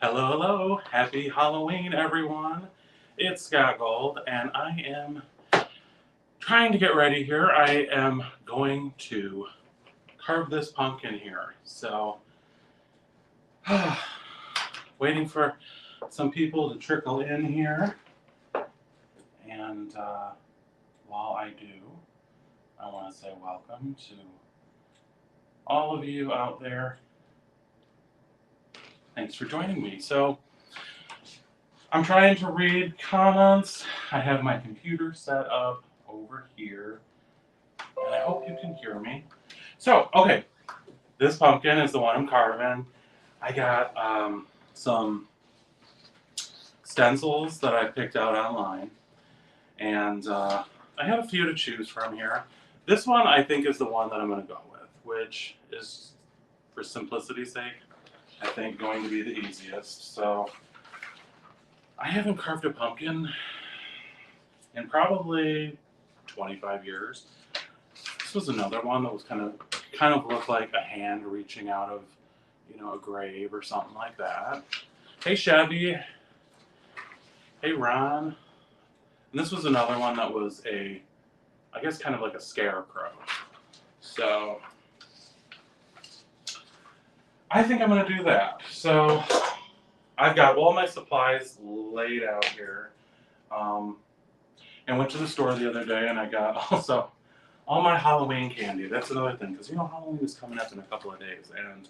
Hello, hello. Happy Halloween, everyone. It's Scott Gold, and I am trying to get ready here. I am going to carve this pumpkin here. So, waiting for some people to trickle in here. And while I do, I want to say welcome to all of you out there. Thanks for joining me. So, I'm trying to read comments. I have my computer set up over here, and I hope you can hear me. So, okay, this pumpkin is the one I'm carving. I got some stencils that I picked out online, and I have a few to choose from here. This one I think is the one that I'm going to go with, which is, for simplicity's sake, I think going to be the easiest. So, I haven't carved a pumpkin in probably 25 years. This was another one that was kind of looked like a hand reaching out of, a grave or something like that. Hey Chevy, hey Ron. And this was another one that was I guess kind of like a scarecrow. So I think I'm gonna do that. So I've got all my supplies laid out here. And went to the store the other day and I got also all my Halloween candy. That's another thing, because Halloween is coming up in a couple of days, and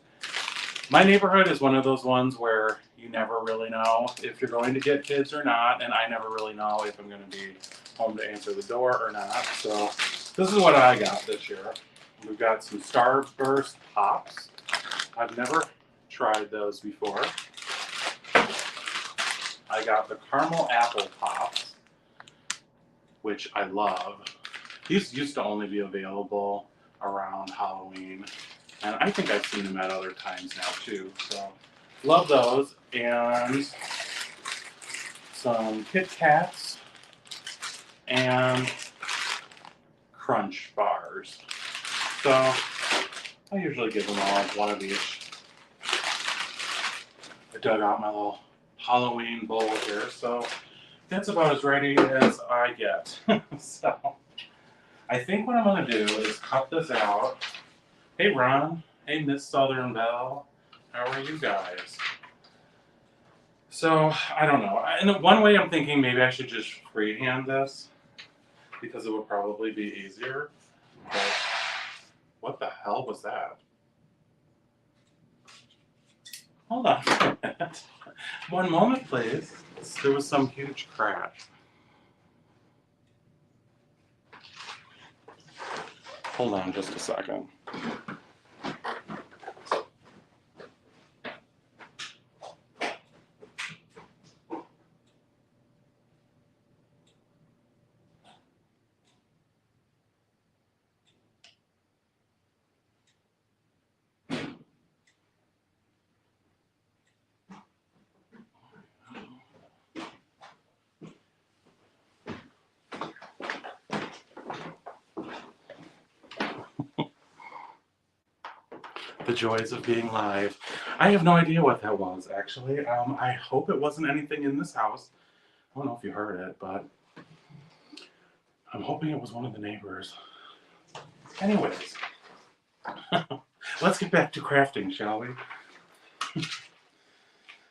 my neighborhood is one of those ones where you never really know if you're going to get kids or not, and I never really know if I'm going to be home to answer the door or not. So this is what I got this year. We've got some Starburst Pops. I've never tried those before. I got the Caramel Apple Pops, which I love. These used to only be available around Halloween, and I think I've seen them at other times now too. So love those. And some Kit Kats and Crunch bars. So I usually give them all one of each. I dug out my little Halloween bowl here, so that's about as ready as I get. So I think what I'm going to do is cut this out. Hey Ron, hey Miss Southern Belle, how are you guys? So, I don't know. In one way I'm thinking maybe I should just freehand this, because it would probably be easier. But what the hell was that? Hold on a minute. One moment, please. There was some huge crash. Hold on just a second. The joys of being live. I have no idea what that was, actually. I hope it wasn't anything in this house. I don't know if you heard it, but I'm hoping it was one of the neighbors. Anyways, let's get back to crafting, shall we?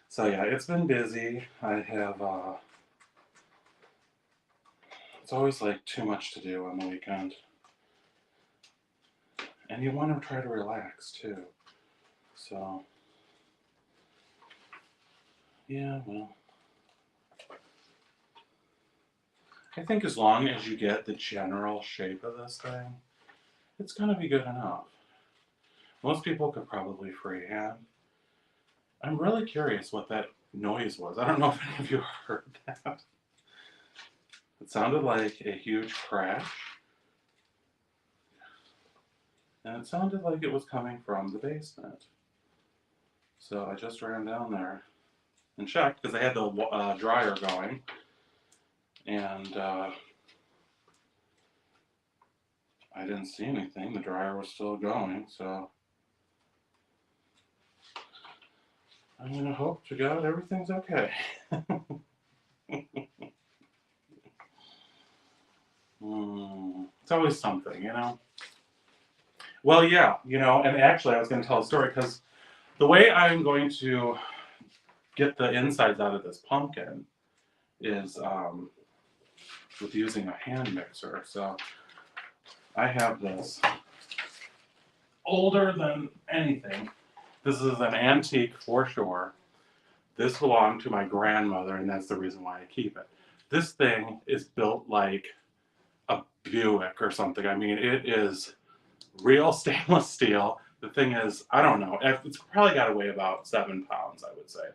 So yeah, it's been busy. I have, it's always like too much to do on the weekend. And you want to try to relax too. So, yeah, well, I think as long as you get the general shape of this thing, it's going to be good enough. Most people could probably freehand. I'm really curious what that noise was. I don't know if any of you heard that. It sounded like a huge crash. And it sounded like it was coming from the basement. So I just ran down there and checked, because they had the dryer going. And I didn't see anything. The dryer was still going, so I'm gonna hope to God everything's okay. It's always something, you know? Well, yeah, you know, and actually I was gonna tell a story because the way I'm going to get the insides out of this pumpkin is with using a hand mixer. So I have this older than anything. This is an antique for sure. This belonged to my grandmother, and that's the reason why I keep it. This thing is built like a Buick or something. I mean, it is real stainless steel. The thing is, I don't know, it's probably got to weigh about 7 pounds, I would say.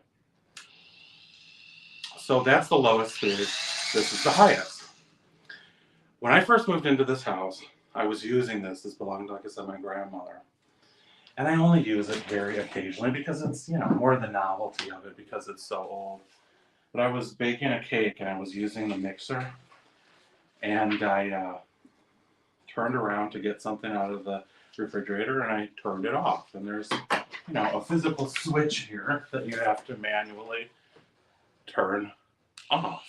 So that's the lowest speed. This is the highest. When I first moved into this house, I was using this. This belonged, like I said, my grandmother. And I only use it very occasionally because it's, you know, more the novelty of it because it's so old. But I was baking a cake and I was using the mixer. And I turned around to get something out of the refrigerator and I turned it off. And there's, you know, a physical switch here that you have to manually turn off.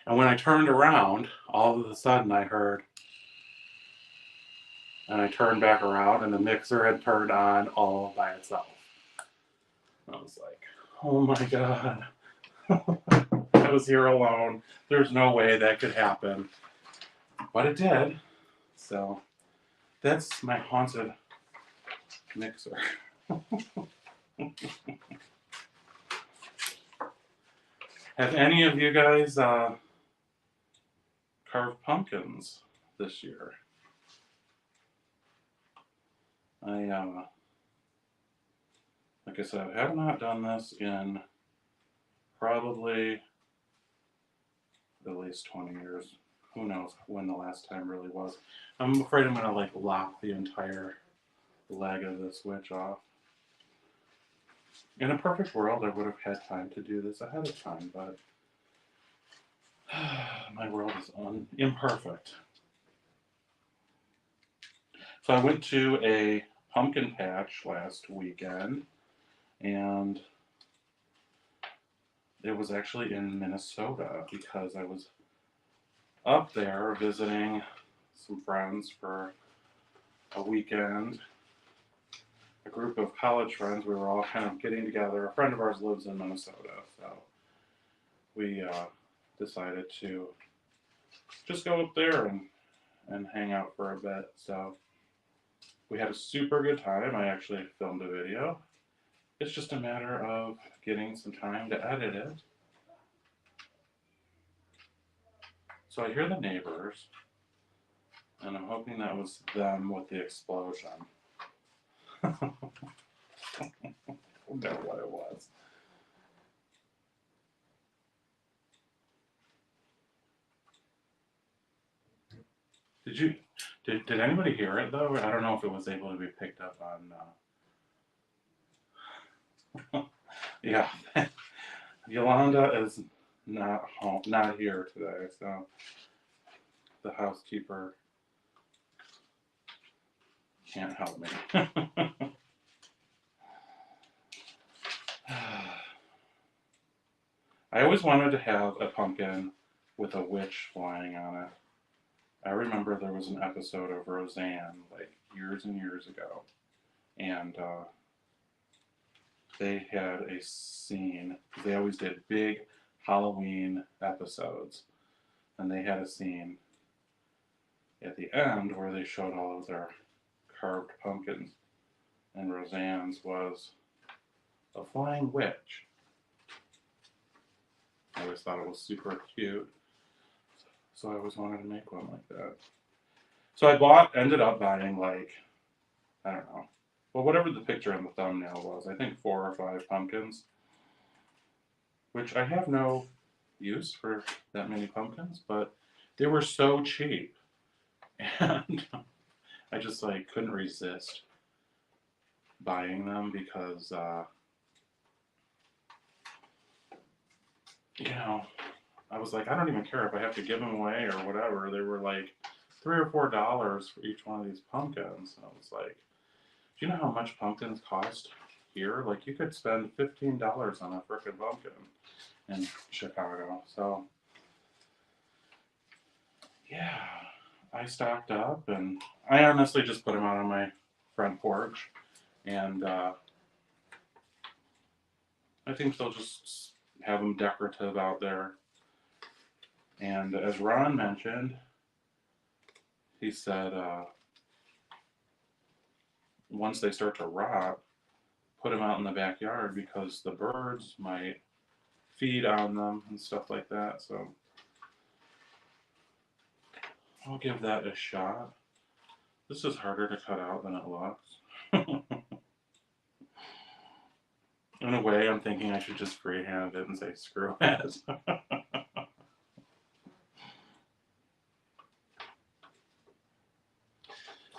And when I turned around, all of a sudden I heard, and I turned back around and the mixer had turned on all by itself. I was like, oh my God. I was here alone. There's no way that could happen. But it did. So that's my haunted mixer. Have any of you guys carved pumpkins this year? Like I said, I have not done this in probably at least 20 years. Who knows when the last time really was. I'm afraid I'm gonna like lop the entire leg of the switch off. In a perfect world, I would have had time to do this ahead of time, but my world is imperfect. So I went to a pumpkin patch last weekend, and it was actually in Minnesota because I was up there visiting some friends for a weekend. A group of college friends, we were all kind of getting together. A friend of ours lives in Minnesota, so we decided to just go up there and hang out for a bit. So we had a super good time. I actually filmed a video. It's just a matter of getting some time to edit it. So I hear the neighbors, and I'm hoping that was them with the explosion. I don't know what it was. Did anybody hear it though? I don't know if it was able to be picked up on. Yeah, Yolanda is not home, not here today, so the housekeeper can't help me. I always wanted to have a pumpkin with a witch flying on it. I remember there was an episode of Roseanne, like years and years ago, and they had a scene. They always did big Halloween episodes, and they had a scene at the end where they showed all of their carved pumpkins, and Roseanne's was a flying witch. I always thought it was super cute, so I always wanted to make one like that. So I ended up buying like, I don't know, well, whatever the picture in the thumbnail was, I think 4 or 5 pumpkins, which I have no use for that many pumpkins, but they were so cheap, and I just like couldn't resist buying them because, you know, I was like, I don't even care if I have to give them away or whatever. They were like $3 or $4 for each one of these pumpkins. And I was like, do you know how much pumpkins cost? here. Like, you could spend $15 on a frickin' pumpkin in Chicago. So, yeah, I stocked up, and I honestly just put them out on my front porch, and I think they'll just have them decorative out there. And as Ron mentioned, he said once they start to rot, put them out in the backyard because the birds might feed on them and stuff like that. So I'll give that a shot. This is harder to cut out than it looks. In a way, I'm thinking I should just freehand it and say screw it.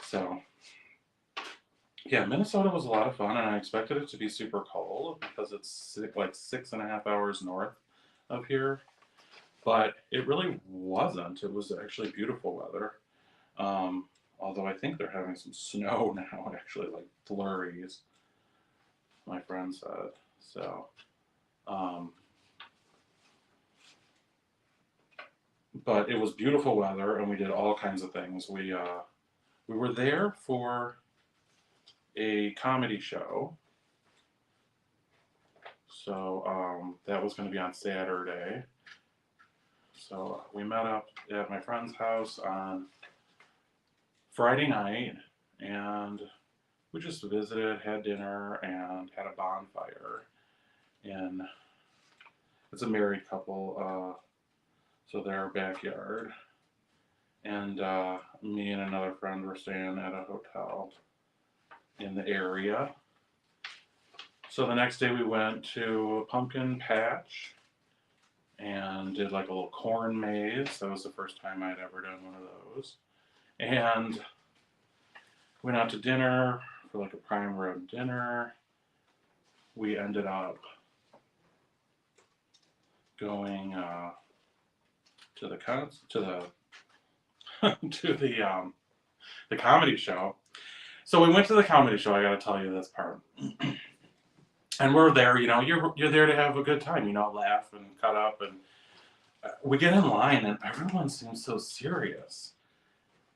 So, yeah, Minnesota was a lot of fun, and I expected it to be super cold because it's like 6.5 hours north of here. But it really wasn't. It was actually beautiful weather. Although I think they're having some snow now, actually, like flurries, my friend said. So, but it was beautiful weather, and we did all kinds of things. We were there for a comedy show. So that was going to be on Saturday. So we met up at my friend's house on Friday night, and we just visited, had dinner, and had a bonfire. And it's a married couple, so their backyard. And me and another friend were staying at a hotel in the area. So the next day we went to a pumpkin patch and did like a little corn maze. That was the first time I'd ever done one of those. And went out to dinner for like a prime rib dinner. We ended up going to the the comedy show. So we went to the comedy show. I got to tell you this part. And we're there, you're there to have a good time, laugh and cut up. And we get in line, and everyone seems so serious.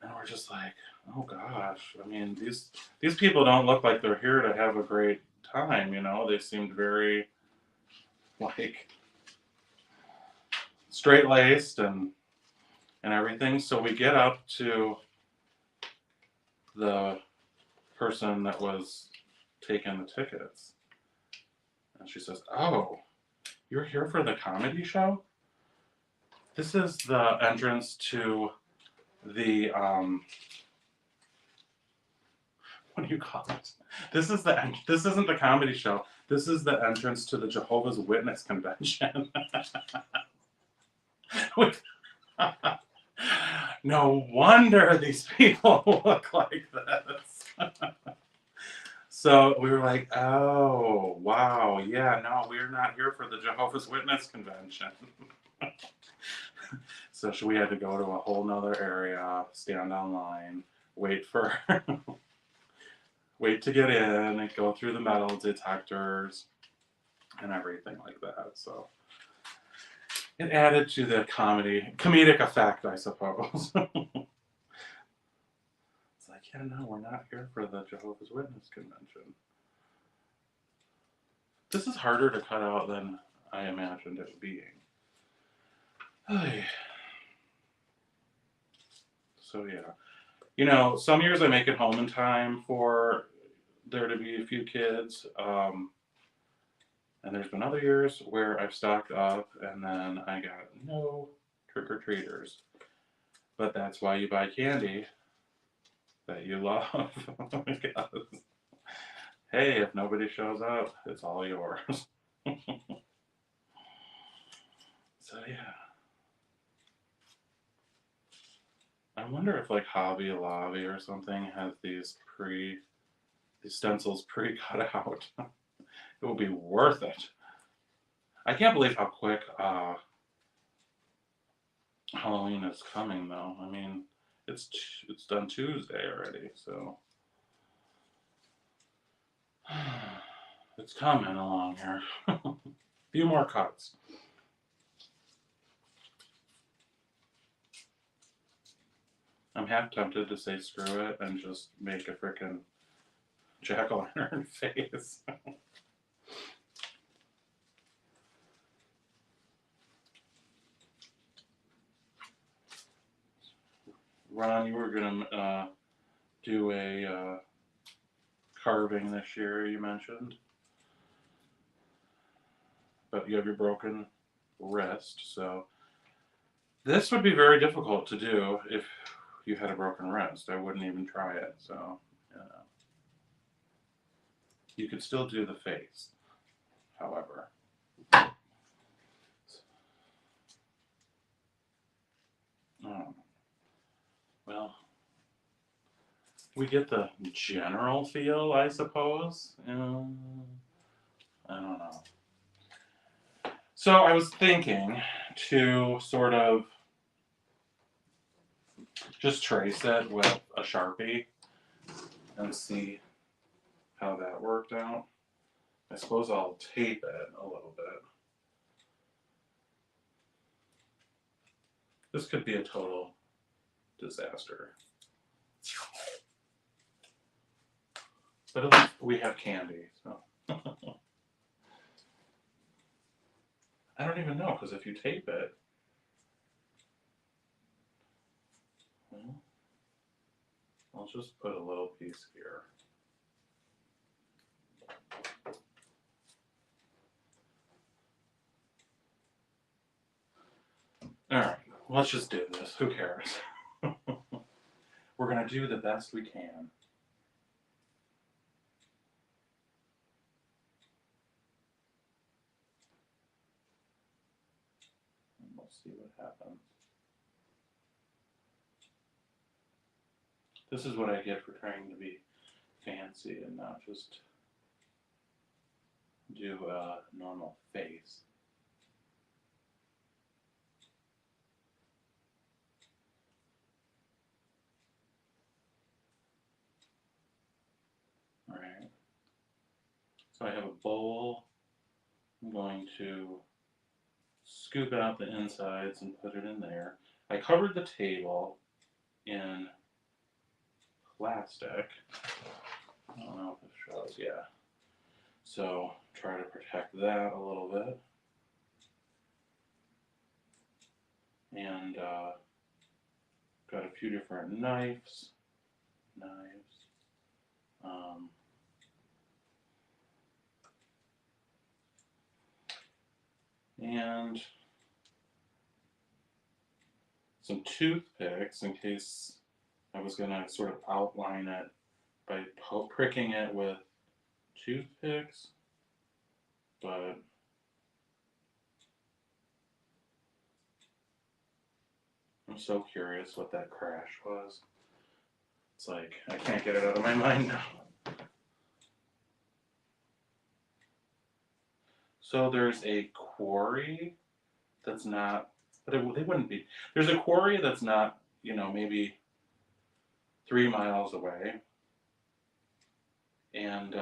And we're just like, oh gosh. I mean, these people don't look like they're here to have a great time. They seemed very like straight laced and everything. So we get up to the person that was taking the tickets, and she says, "Oh, you're here for the comedy show? This is the entrance to the what do you call it? This isn't the comedy show. This is the entrance to the Jehovah's Witness convention." No wonder these people look like this. So we were like, oh, wow, yeah, no, we're not here for the Jehovah's Witness convention. So we had to go to a whole nother area, stand online, wait to get in, and go through the metal detectors and everything like that. So it added to the comedic effect, I suppose. It's like, yeah, no, we're not here for the Jehovah's Witness convention. This is harder to cut out than I imagined it being. So yeah. Some years I make it home in time for there to be a few kids. And there's been other years where I've stocked up and then I got no trick-or-treaters. But that's why you buy candy that you love. Because, hey, if nobody shows up, it's all yours. So yeah. I wonder if like Hobby Lobby or something has these stencils pre-cut out. It will be worth it. I can't believe how quick Halloween is coming, though. I mean, it's done Tuesday already, so It's coming along here. A few more cuts. I'm half tempted to say screw it and just make a freaking jack-o'-lantern face. Ron, you were gonna do a carving this year, you mentioned, but you have your broken wrist, so this would be very difficult to do if you had a broken wrist. I wouldn't even try it. So you could still do the face, however. Well, we get the general feel, I suppose. I don't know. So I was thinking to sort of just trace it with a Sharpie and see how that worked out. I suppose I'll tape it a little bit. This could be a total disaster. But at least we have candy, so. I don't even know, because if you tape it, well, I'll just put a little piece here. Alright, let's just do this. Who cares? We're going to do the best we can. And we'll see what happens. This is what I get for trying to be fancy and not just do a normal face. Alright. So I have a bowl. I'm going to scoop out the insides and put it in there. I covered the table in plastic. I don't know if it shows, yeah. So try to protect that a little bit. And got a few different knives. And some toothpicks in case I was going to sort of outline it by pricking it with toothpicks, but I'm so curious what that crash was. It's like, I can't get it out of my mind now. So there's a quarry that's not, but they wouldn't be. There's a quarry that's not, maybe 3 miles away. And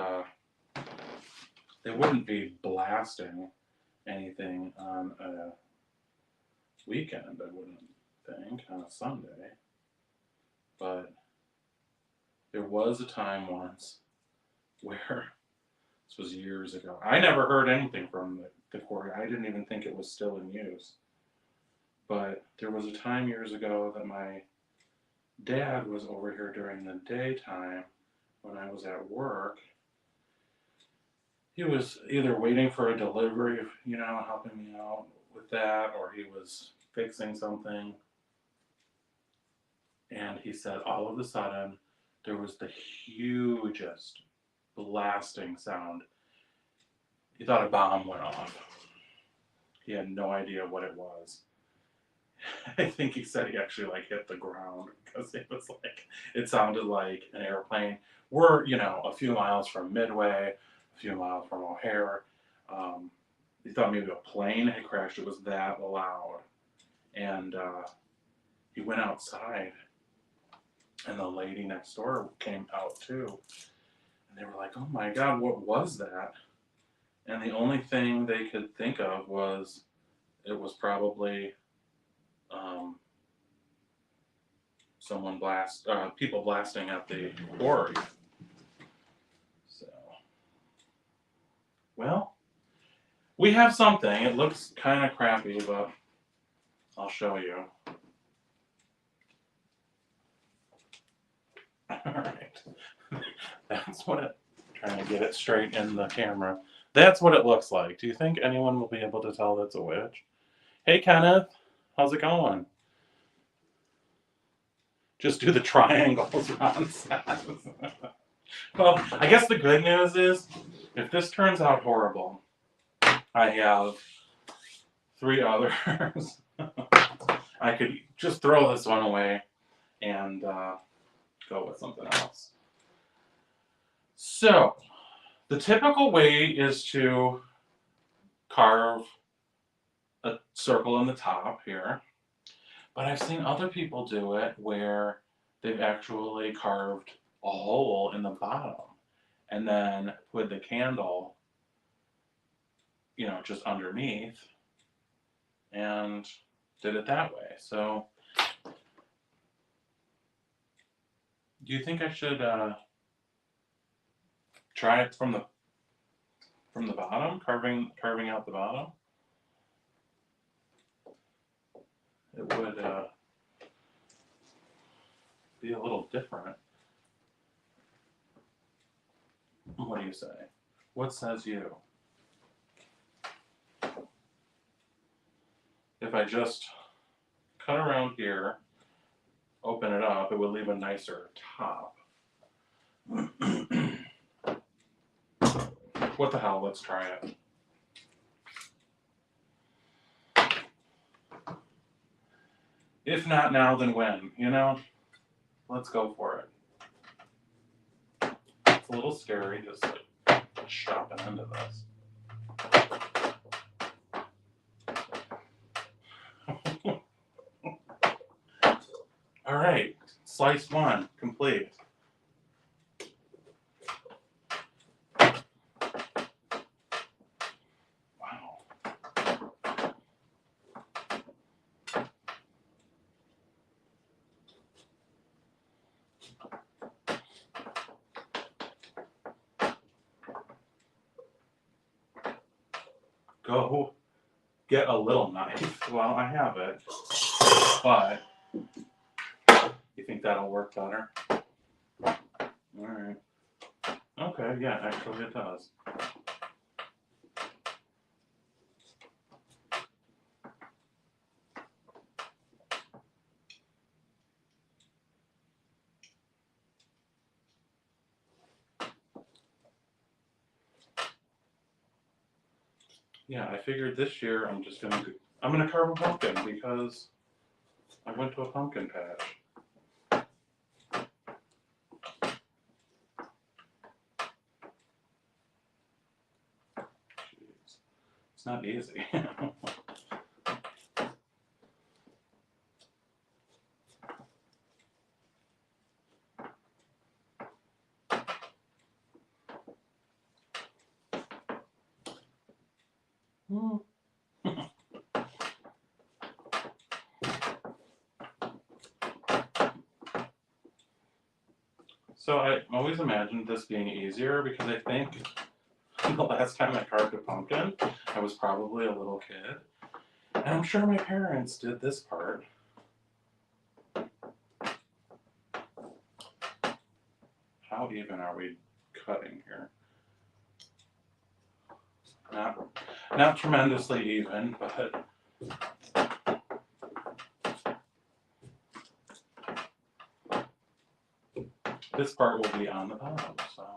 they wouldn't be blasting anything on a weekend, I wouldn't think, on a Sunday. But there was a time once where, this was years ago, I never heard anything from the quarry. I didn't even think it was still in use. But there was a time years ago that my dad was over here during the daytime when I was at work. He was either waiting for a delivery, helping me out with that, or he was fixing something. And he said all of a sudden there was the hugest blasting sound. He thought a bomb went off. He had no idea what it was. I think he said he actually hit the ground because it sounded like an airplane. We're, a few miles from Midway, a few miles from O'Hare. He thought maybe a plane had crashed. It was that loud. And he went outside, and the lady next door came out too. And they were like, oh my God, what was that? And the only thing they could think of was it was probably um, people blasting at the quarry. So, well, we have something. It looks kind of crappy, but I'll show you. All right. That's what it, trying to get it straight in the camera. That's what it looks like. Do you think anyone will be able to tell that's a witch? Hey, Kenneth. How's it going? Just do the triangles, Ron says. Well, I guess the good news is, if this turns out horrible, I have 3 others. I could just throw this one away and go with something else. So, the typical way is to carve a circle in the top here, but I've seen other people do it where they've actually carved a hole in the bottom and then put the candle, just underneath and did it that way. So, do you think I should try it from the bottom, carving out the bottom? It would be a little different. What do you say? What says you? If I just cut around here, open it up, it would leave a nicer top. What the hell, let's try it. If not now, then when, Let's go for it. It's a little scary just like chopping into this. All right, slice 1 complete. Wow. Go get a little knife. Well, I have it, but you think that'll work better? All right. Okay, yeah, actually it does. Yeah, I figured this year I'm gonna carve a pumpkin because I went to a pumpkin patch. Jeez. It's not easy. So I always imagined this being easier because I think the last time I carved a pumpkin, I was probably a little kid. And I'm sure my parents did this part. How even are we cutting here? Not tremendously even, but this part will be on the bottom, so.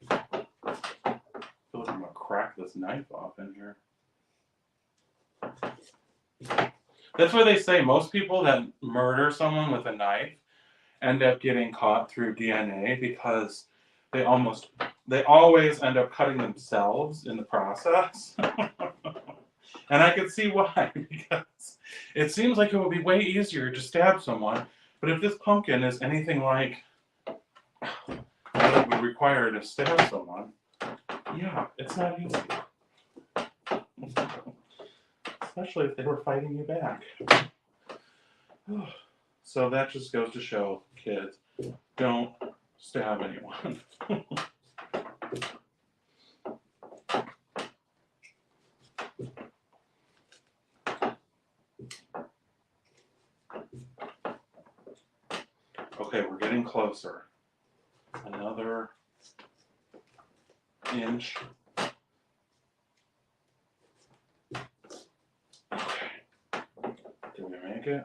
I feel like I'm gonna crack this knife off in here. That's why they say most people that murder someone with a knife end up getting caught through DNA because they always end up cutting themselves in the process. And I could see why, because it seems like it would be way easier to stab someone, but if this pumpkin is anything like what it would require to stab someone, yeah, it's not easy. Especially if they were fighting you back. So that just goes to show, kids, don't stab anyone. Okay, we're getting closer. Another inch. Okay. Did we make it?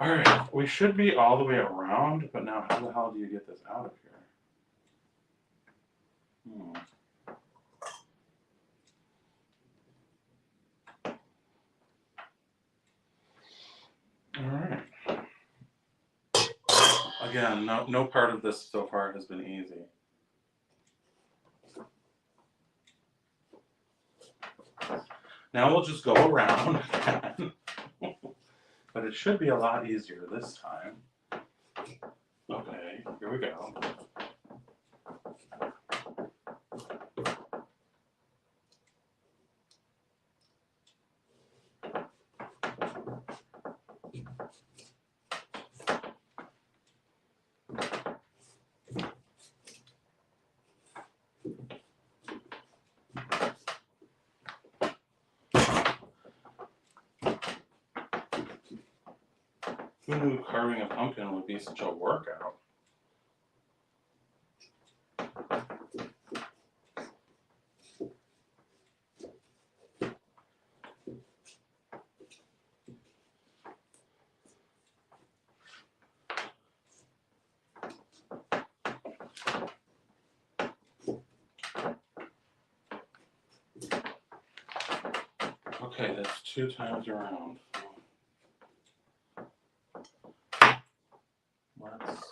Alright, we should be all the way around, but now how the hell do you get this out of here? Alright. Again, no part of this so far has been easy. Now we'll just go around again. But it should be a lot easier this time. Okay, here we go. Who knew carving a pumpkin would be such a workout? Okay, that's 2 times around.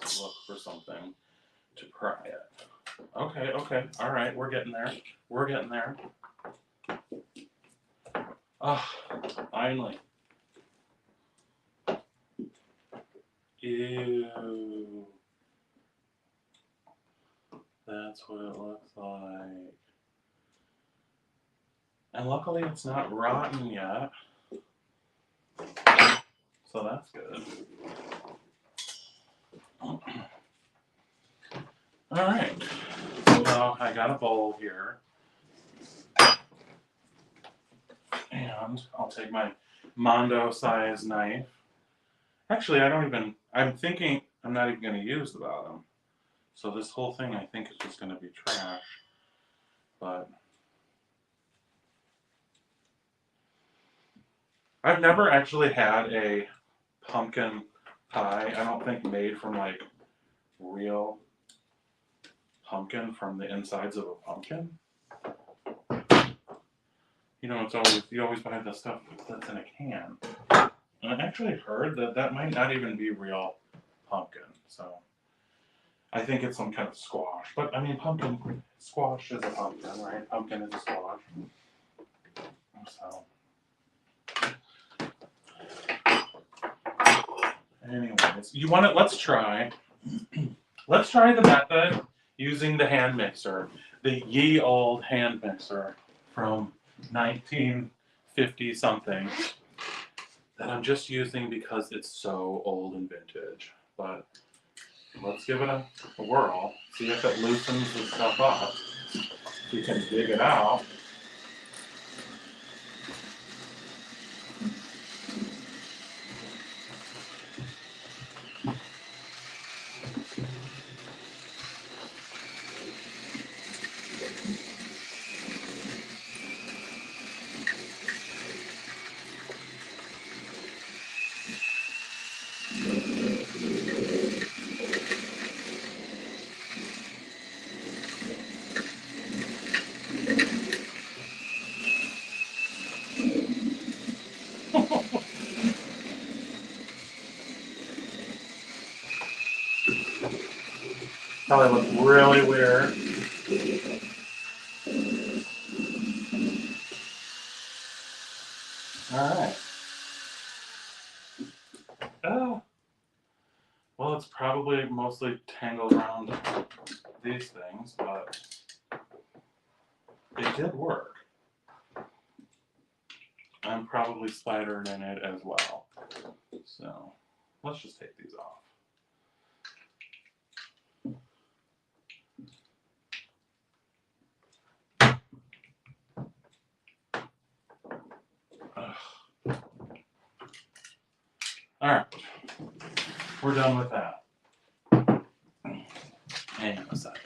Let's look for something to pry it. Okay, all right, we're getting there. We're getting there. Ah, finally. Ew. That's what it looks like. And luckily it's not rotten yet. So that's good. Alright. So now I got a bowl here. And I'll take my Mondo size knife. Actually, I'm thinking I'm not even going to use the bottom. So this whole thing I think is just going to be trash. But I've never actually had a pumpkin pie, I don't think, made from like real pumpkin from the insides of a pumpkin. You know, you always buy the stuff that's in a can. And I actually heard that might not even be real pumpkin. So I think it's some kind of squash. But I mean, squash is a pumpkin, right? Pumpkin is a squash. So anyways, let's try the method using the hand mixer, the ye old hand mixer from 1950 something that I'm just using because it's so old and vintage. But let's give it a whirl, see if it loosens the stuff up. We can dig it out. Probably look really weird. Alright. Oh. Well, it's probably mostly tangled around these things, but it did work. I'm probably spidered in it as well. So let's just take these off. Alright, we're done with that. Hang on a sec.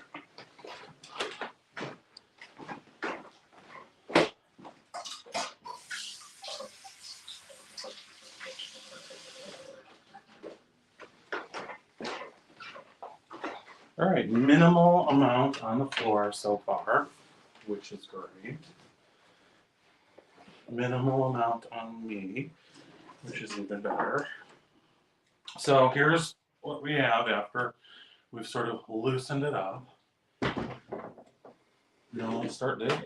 Alright, minimal amount on the floor so far, which is great. Minimal amount on me, which is even better. So here's what we have after we've sort of loosened it up. Now let's start digging.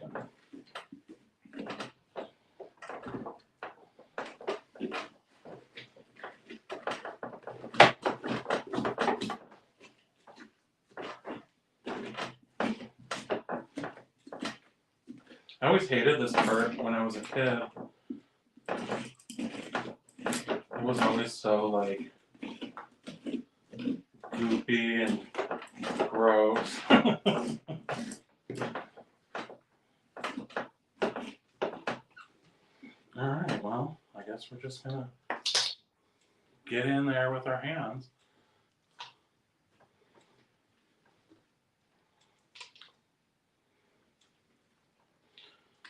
I always hated this part when I was a kid. It was always so like goopy and gross. Alright, well, I guess we're just gonna get in there with our hands.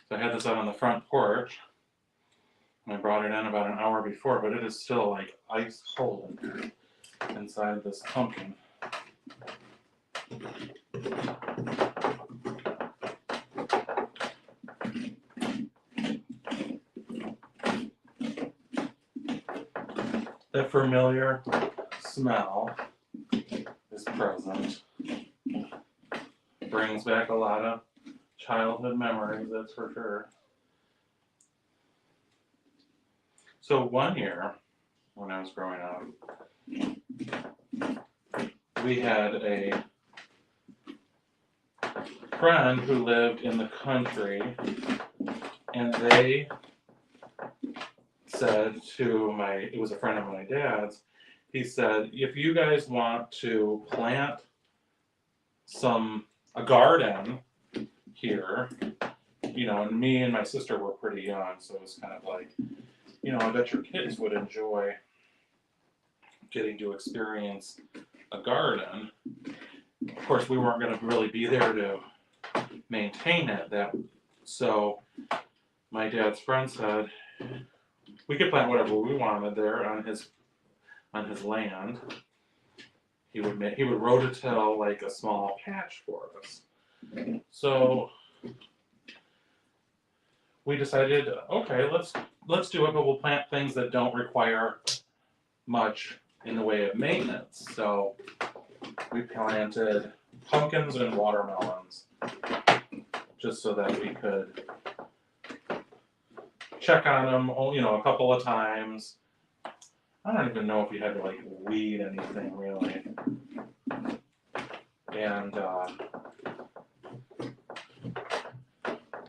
So I had this out on the front porch, and I brought it in about an hour before, but it is still like ice cold in there, inside this pumpkin. That familiar smell is present. Brings back a lot of childhood memories, that's for sure. So one year, when I was growing up, we had a friend who lived in the country, and they said to it was a friend of my dad's, he said, if you guys want to plant a garden here, and me and my sister were pretty young, so it was kind of like, I bet your kids would enjoy getting to experience a garden. Of course, we weren't going to really be there to maintain it. So my dad's friend said we could plant whatever we wanted there on his land. He would rototill like a small patch for us. So we decided, okay, let's do it, but we'll plant things that don't require much in the way of maintenance. So we planted pumpkins and watermelons, just so that we could check on them, a couple of times. I don't even know if we had to like weed anything really. And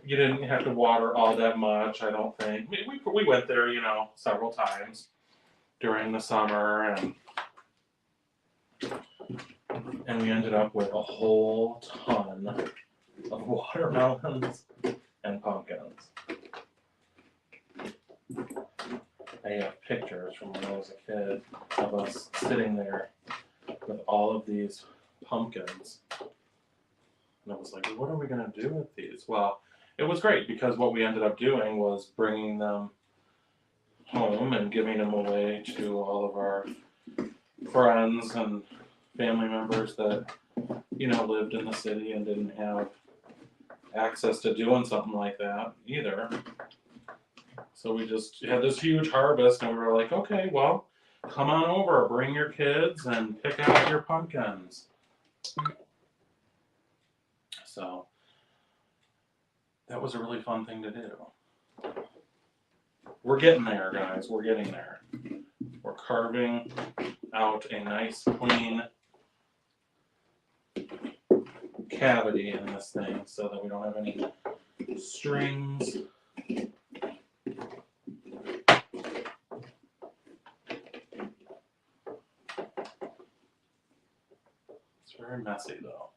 you didn't have to water all that much, I don't think. We went there, several times during the summer, and we ended up with a whole ton of watermelons and pumpkins. I have pictures from when I was a kid of us sitting there with all of these pumpkins. And I was like, what are we going to do with these? Well, it was great because what we ended up doing was bringing them home and giving them away to all of our friends and family members that, lived in the city and didn't have access to doing something like that either. So we just had this huge harvest, and we were like, okay, well, come on over, bring your kids, and pick out your pumpkins. So that was a really fun thing to do. We're getting there, guys. We're getting there. We're carving out a nice, clean cavity in this thing so that we don't have any strings. It's very messy, though.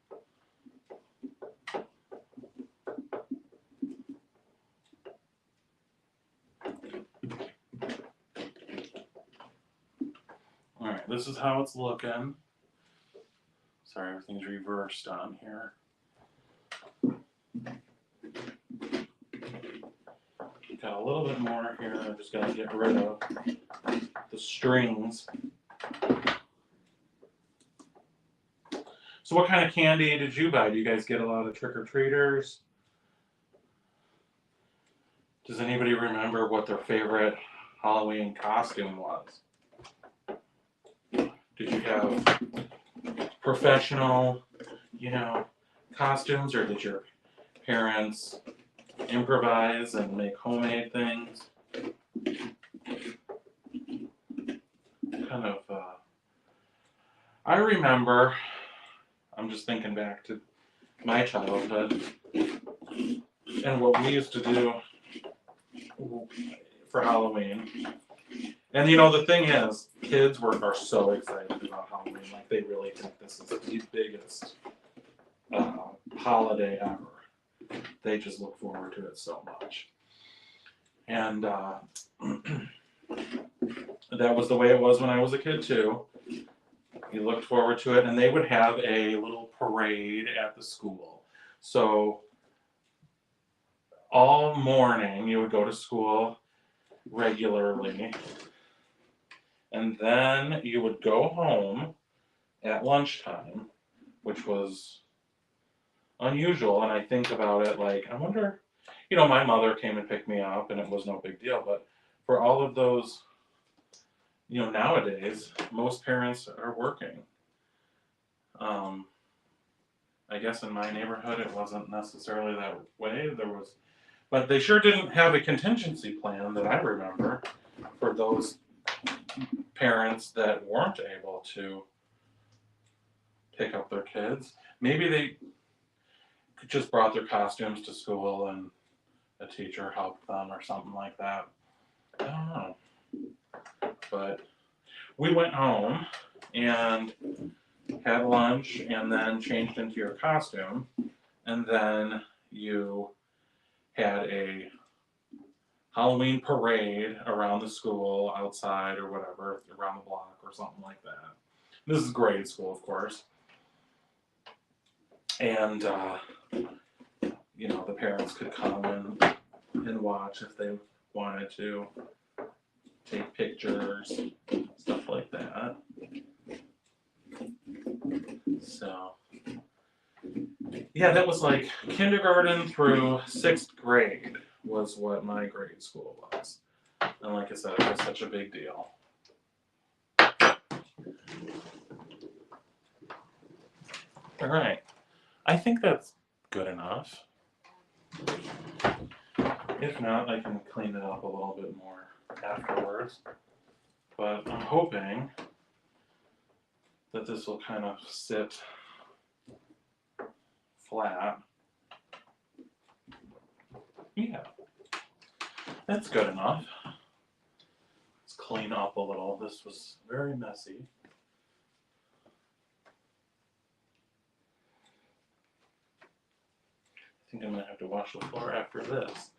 Alright, this is how it's looking. Sorry, everything's reversed on here. Got a little bit more here. I just got to get rid of the strings. So what kind of candy did you buy? Do you guys get a lot of trick-or-treaters? Does anybody remember what their favorite Halloween costume was? Did you have professional, costumes, or did your parents improvise and make homemade things? I remember, I'm just thinking back to my childhood and what we used to do for Halloween. And the thing is, kids are so excited about Halloween. Like, they really think this is the biggest holiday ever. They just look forward to it so much. And that was the way it was when I was a kid, too. You looked forward to it, and they would have a little parade at the school. So all morning, you would go to school regularly, and then you would go home at lunchtime, which was unusual. And I think about it like, I wonder, my mother came and picked me up, and it was no big deal. But for all of those, nowadays, most parents are working. I guess in my neighborhood, it wasn't necessarily that way. But they sure didn't have a contingency plan that I remember for those parents that weren't able to pick up their kids. Maybe they just brought their costumes to school and a teacher helped them or something like that. I don't know. But we went home and had lunch and then changed into your costume, and then you had a Halloween parade around the school, outside or whatever, around the block or something like that. This is grade school, of course. And, the parents could come and watch if they wanted to, take pictures, stuff like that. So, yeah, that was like kindergarten through 6th grade was what my grade school was. And like I said, it was such a big deal. All right. I think that's good enough. If not, I can clean it up a little bit more afterwards. But I'm hoping that this will kind of sit flat. Yeah, that's good enough. Let's clean up a little. This was very messy. I think I'm going to have to wash the floor after this.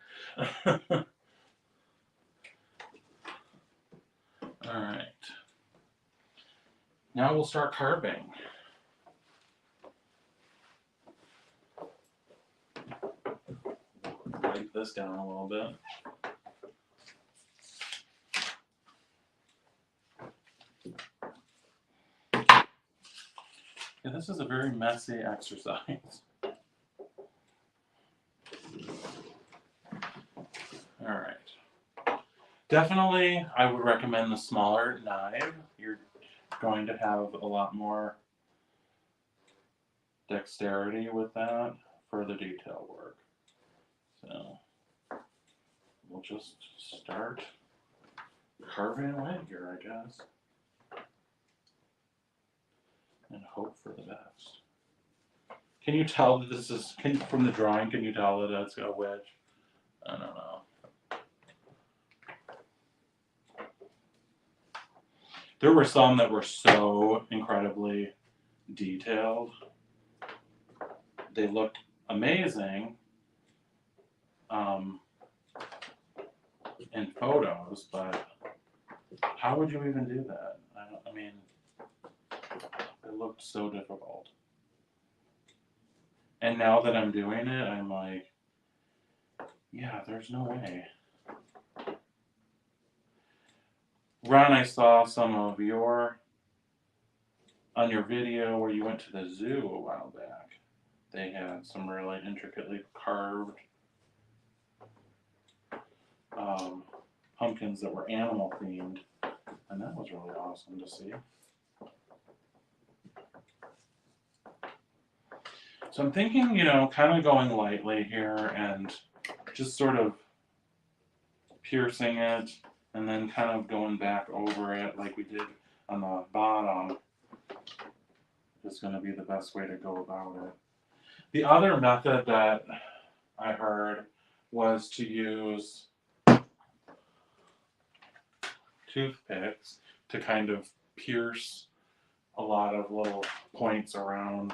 All right. Now we'll start carving. Wipe this down a little bit. Yeah, this is a very messy exercise. All right. Definitely, I would recommend the smaller knife. You're going to have a lot more dexterity with that for the detail work. So we'll just start carving away here, I guess, and hope for the best. Can you tell that this is, from the drawing, can you tell that that's a wedge? I don't know. There were some that were so incredibly detailed. They looked amazing in photos, but how would you even do that? I mean, it looked so difficult. And now that I'm doing it, I'm like, yeah, there's no way. Ron, I saw some of on your video where you went to the zoo a while back. They had some really intricately carved pumpkins that were animal themed, and that was really awesome to see. So I'm thinking, kind of going lightly here and just sort of piercing it and then kind of going back over it like we did on the bottom is going to be the best way to go about it. The other method that I heard was to use toothpicks to kind of pierce a lot of little points around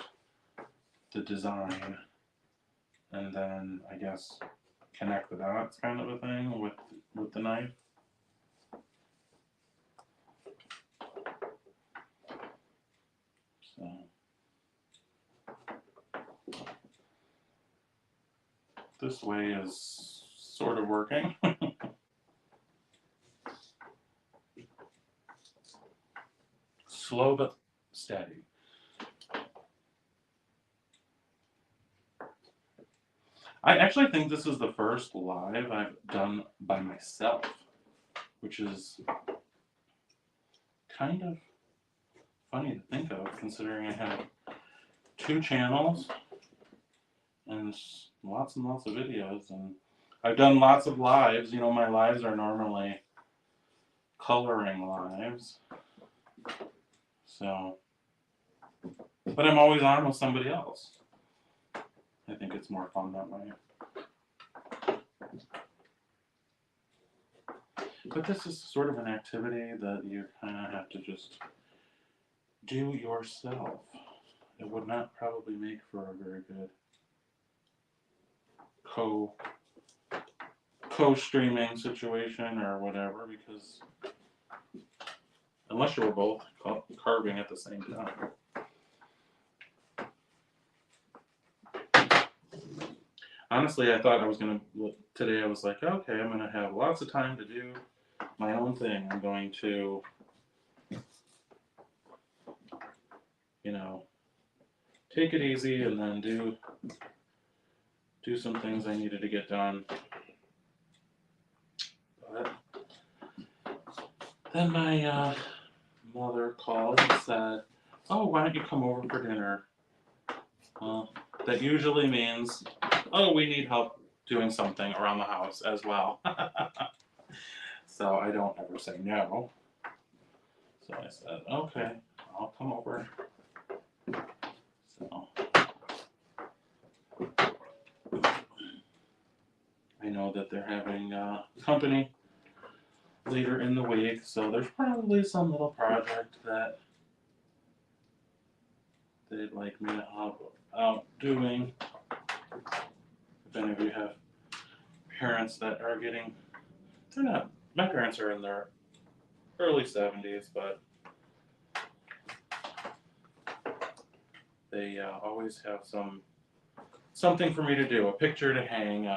the design, and then I guess connect the dots, kind of a thing with the knife. So this way is sort of working. Slow but steady. I actually think this is the first live I've done by myself, which is kind of funny to think of, considering I have 2 channels and lots of videos, and I've done lots of lives. My lives are normally coloring lives, so, but I'm always on with somebody else. I think it's more fun that way. But this is sort of an activity that you kind of have to just do yourself. It would not probably make for a very good co-streaming situation or whatever, because unless you were both carving at the same time. Honestly, I thought I was today I was like, okay, I'm going to have lots of time to do my own thing. I'm going to, take it easy and then do some things I needed to get done. But then my mother called and said, oh, why don't you come over for dinner? Well, that usually means, oh, we need help doing something around the house as well. So I don't ever say no. So I said, okay, I'll come over. So I know that they're having company later in the week, so there's probably some little project that they'd like me to help out doing. If any of you have parents that are my parents are in their early 70s, but they always have something for me to do, a picture to hang,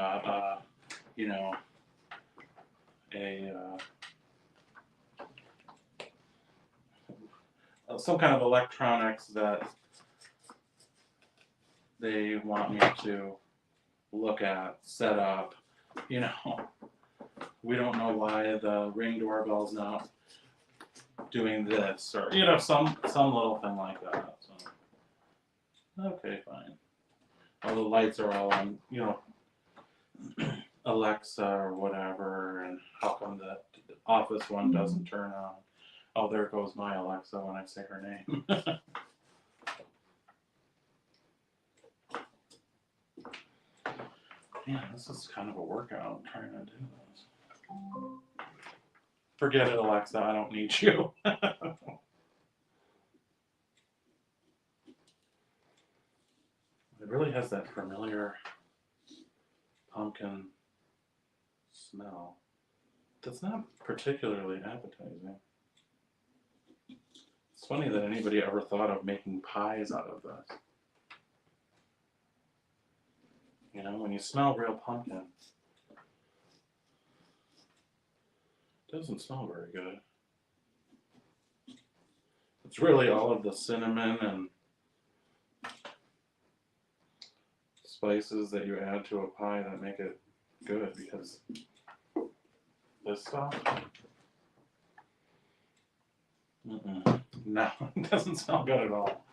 some kind of electronics that they want me to look at, set up. We don't know why the Ring doorbell's not doing this, or some little thing like that. So, okay, fine. all the lights are all on, Alexa or whatever, and how come the office one doesn't turn on? Oh, there goes my Alexa when I say her name. Man, this is kind of a workout trying to do this. Forget it, Alexa, I don't need you. It really has that familiar pumpkin smell. That's not particularly appetizing. It's funny that anybody ever thought of making pies out of this. You know, when you smell real pumpkin, it doesn't smell very good. It's really all of the cinnamon and spices that you add to a pie that make it good, because this stuff, no, it doesn't smell good at all.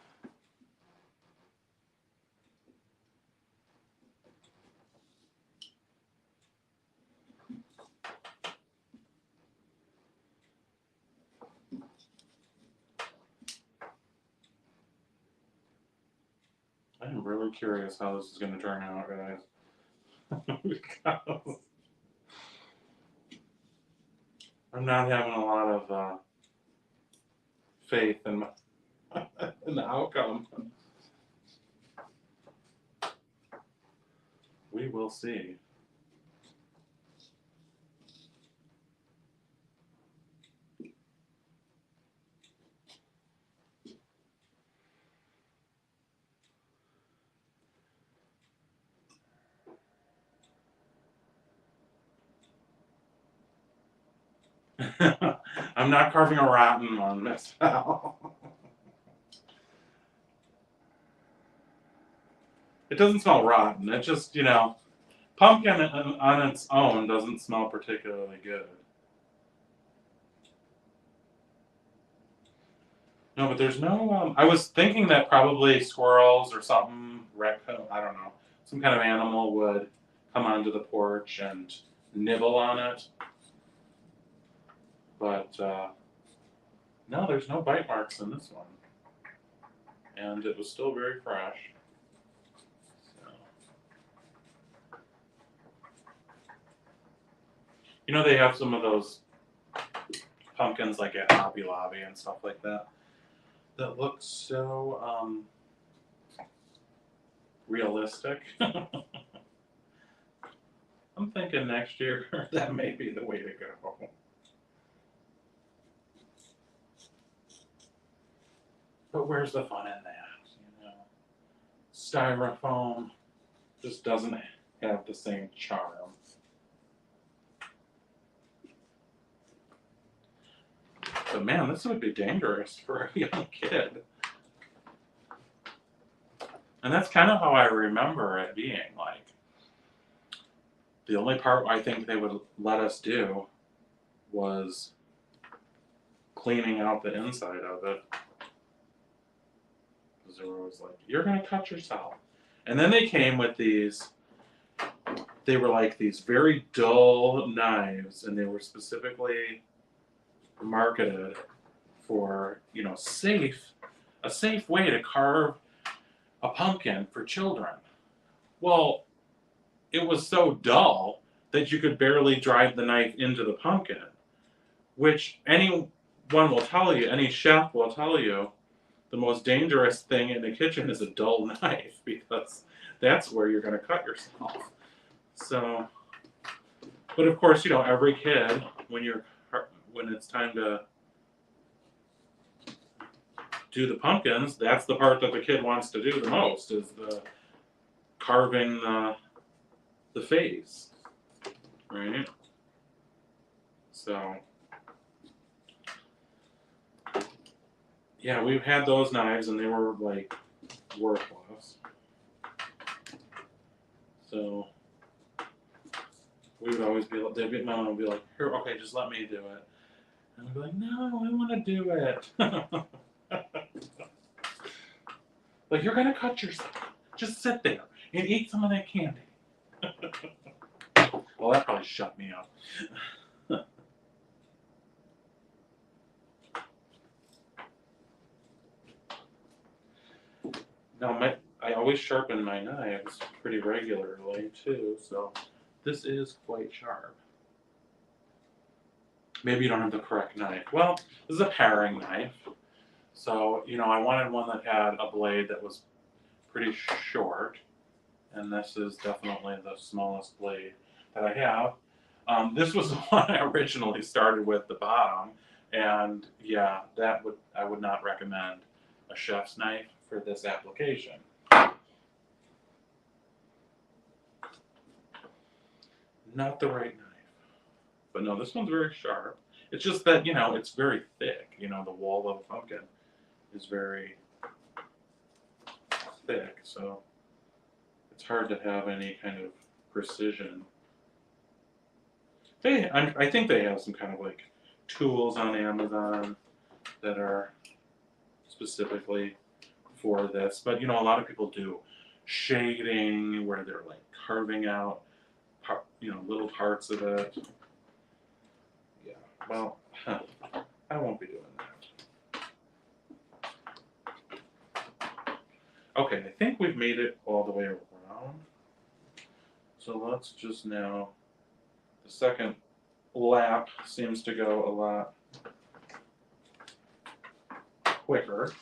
I'm really curious how this is going to turn out, guys. Because I'm not having a lot of faith in, in the outcome. We will see. I'm not carving a rotten one, Miss Val. It doesn't smell rotten. It just, pumpkin on its own doesn't smell particularly good. No, but there's no. I was thinking that probably squirrels or something, raccoon, I don't know, some kind of animal would come onto the porch and nibble on it. But no, there's no bite marks in this one. And it was still very fresh. So. They have some of those pumpkins like at Hobby Lobby and stuff like that that look so realistic. I'm thinking next year that may be the way to go. But where's the fun in that? Styrofoam just doesn't have the same charm. But man, this would be dangerous for a young kid. And that's kind of how I remember it being. Like, the only part I think they would let us do was cleaning out the inside of it. Because they were always like, you're going to cut yourself. And then they came with these, they were like these very dull knives, and they were specifically marketed for, a safe way to carve a pumpkin for children. Well, it was so dull that you could barely drive the knife into the pumpkin, which anyone will tell you, any chef will tell you, the most dangerous thing in the kitchen is a dull knife, because that's where you're going to cut yourself. So, but of course, every kid, when it's time to do the pumpkins, that's the part that the kid wants to do the most, is the carving the face, right? So, yeah, we've had those knives, and they were like worthless. So we would always be like, my mom would be like, here, okay, just let me do it. And I'd be like, no, I want to do it. Like, you're going to cut yourself. Just sit there. and eat some of that candy. Well, that probably shut me up. Now, I always sharpen my knives pretty regularly too, so this is quite sharp. Maybe you don't have the correct knife. Well, this is a paring knife, so I wanted one that had a blade that was pretty short, and this is definitely the smallest blade that I have. This was the one I originally started with, the bottom, and yeah, I would not recommend a chef's knife for this application. Not the right knife. But no, this one's very sharp. It's just that, it's very thick. The wall of the pumpkin is very thick, so it's hard to have any kind of precision. I think they have some kind of like tools on Amazon that are specifically for this. But, a lot of people do shading where they're like carving out, little parts of it. Yeah, well, I won't be doing that. Okay, I think we've made it all the way around. So let's just now, the second lap seems to go a lot quicker.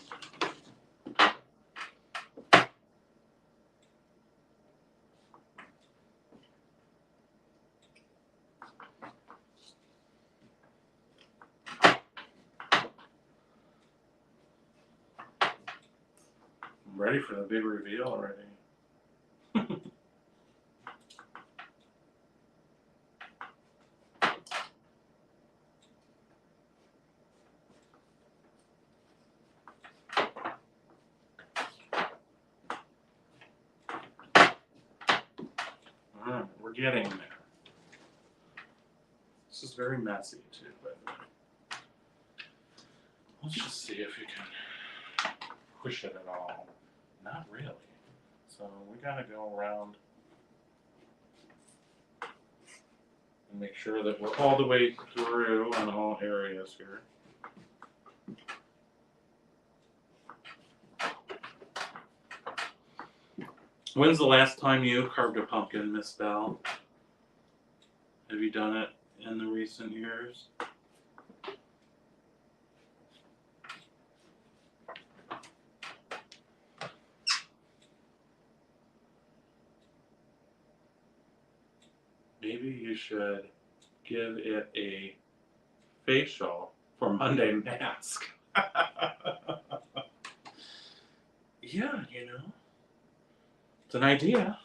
I'm ready for the big reveal already. We're getting there. This is very messy too, by the way. Let's just see if you can push it at all. Not really. So we gotta go around and make sure that we're all the way through on all areas here. When's the last time you carved a pumpkin, Miss Bell? Have you done it in the recent years? Maybe you should give it a facial for Monday Mask. Yeah, it's an idea.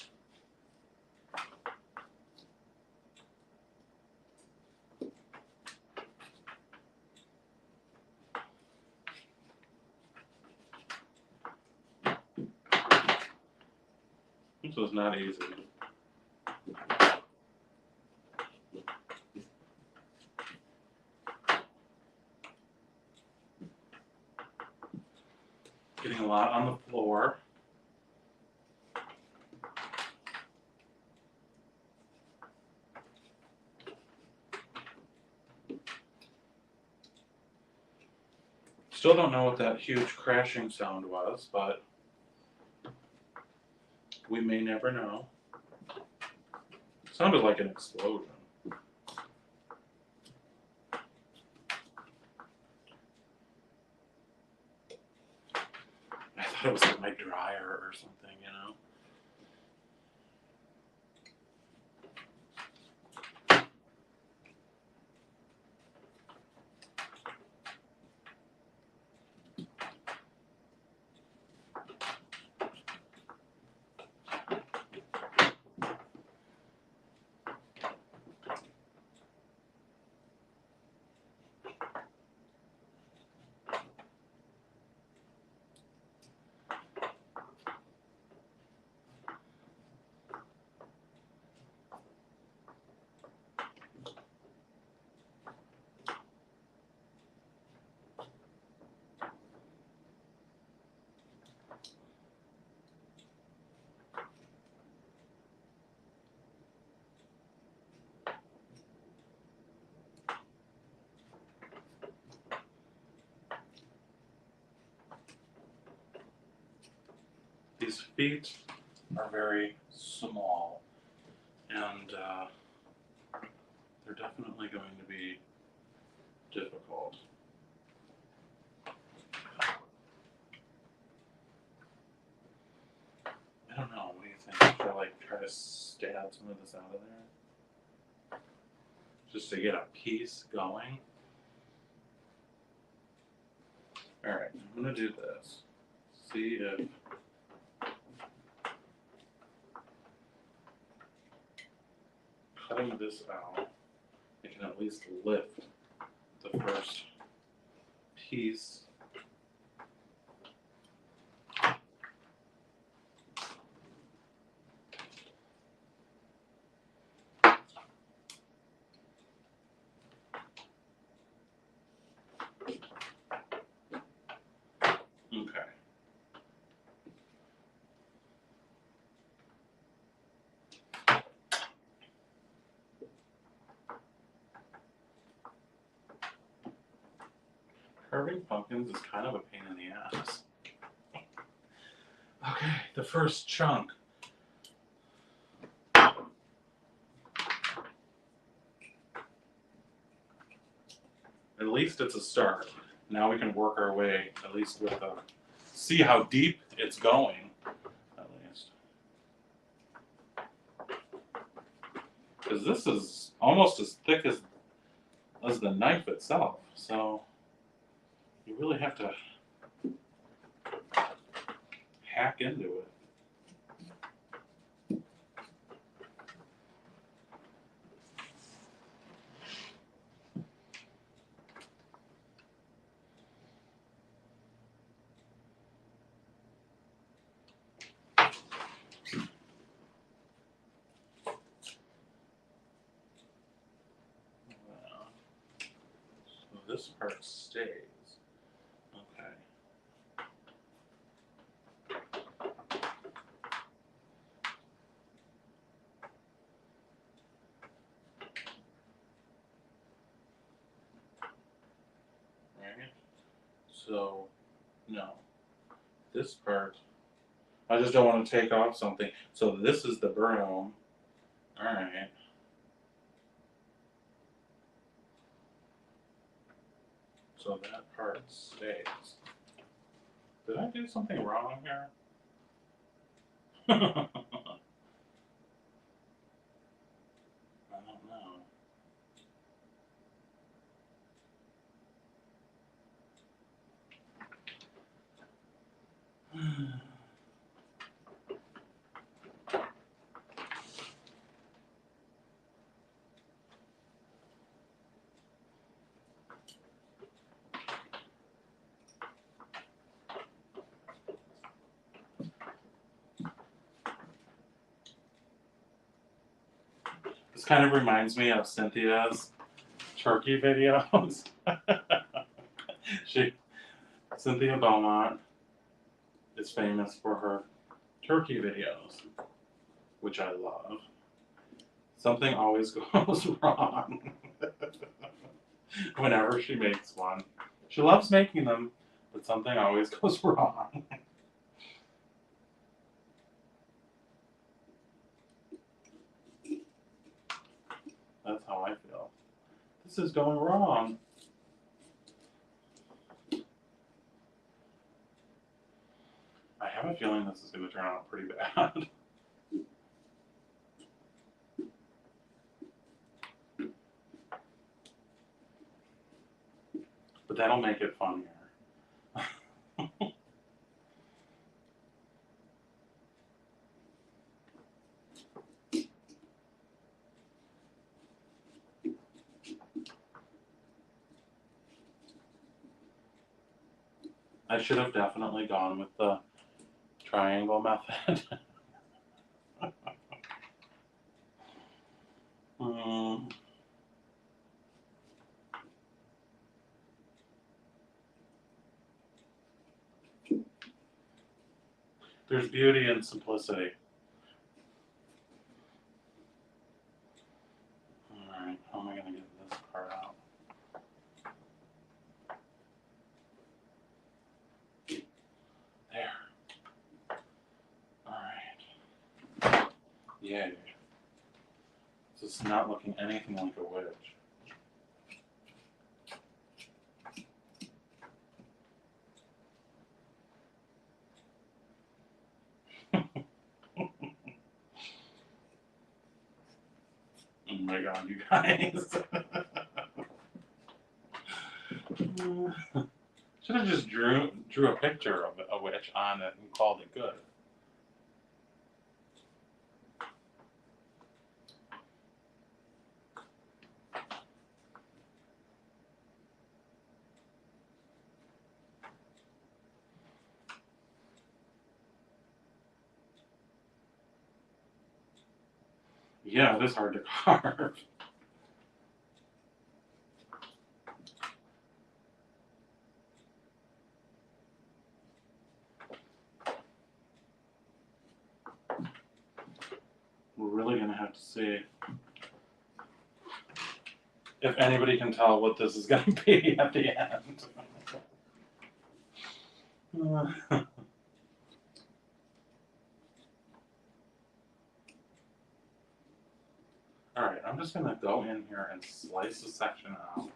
This was not easy. Getting a lot on the floor. Still don't know what that huge crashing sound was, but we may never know. Sounded like an explosion. I thought it was like my dryer or something, these feet are very small, and they're definitely going to be difficult. I don't know. What do you think? Should I like try to stab some of this out of there? Just to get a piece going? Alright, I'm going to do this. See if cutting this out, I can at least lift the first piece. Okay. Carving pumpkins is kind of a pain in the ass. Okay, the first chunk. At least it's a start. Now we can work our way, at least with the, see how deep it's going, at least. Because this is almost as thick as the knife itself, so you really have to hack into it. So this part stays. Okay. Right. So, no. This part, I just don't want to take off something. So this is the broom. Alright. So that part stays. Did I do something wrong here? I don't know. This kind of reminds me of Cynthia's turkey videos. Cynthia Beaumont is famous for her turkey videos, which I love. Something always goes wrong whenever she makes one. She loves making them, but something always goes wrong. That's how I feel. This is going wrong. I have a feeling this is going to turn out pretty bad. But that'll make it funnier. I should have definitely gone with the triangle method. There's beauty in simplicity. Alright, how am I going to get this part out? There. Yay. This is not looking anything like a wedge. Oh my god, you guys. Should have just drew a picture of a witch on it and called it good. Yeah, it is hard to carve. We're really gonna have to see if anybody can tell what this is gonna be at the end. Alright, I'm just gonna go in here and slice a section out.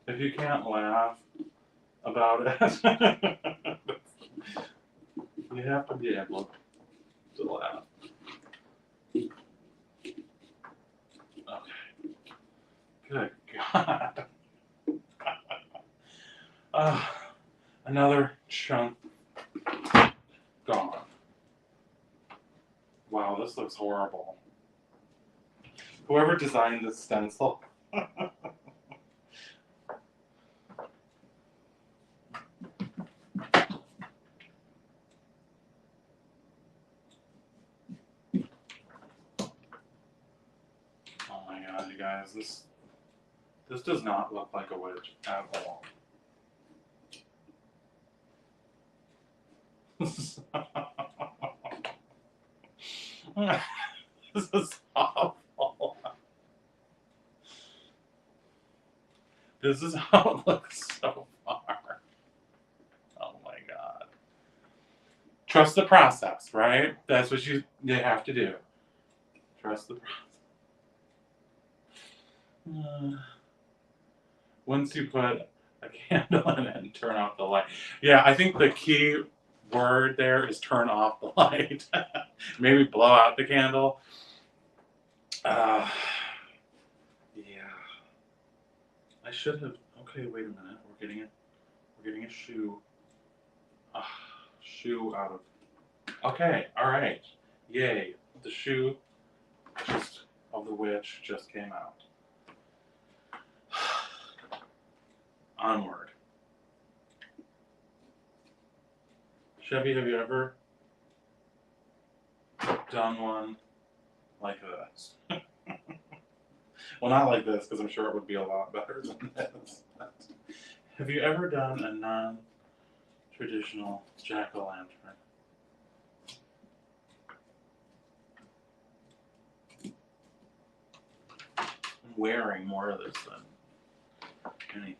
If you can't laugh about it, you have to be able to laugh. Okay. Good God. Another chunk gone. Wow, this looks horrible. Whoever designed this stencil. Oh my god, you guys, this does not look like a witch at all. This is awful. This is how it looks so far. Oh my god. Trust the process, right? That's what you have to do. Trust the process. Once you put a candle in it and turn off the light. Yeah, I think the key word there is turn off the light. Maybe blow out the candle. Yeah. I should have. Okay, wait a minute. We're getting a shoe. Shoe out of. Okay, all right. Yay! The shoe of the witch just came out. Onward. Chevy, have you ever done one like this? Well, not like this, because I'm sure it would be a lot better than this. Have you ever done a non-traditional jack-o'-lantern? I'm wearing more of this than anything.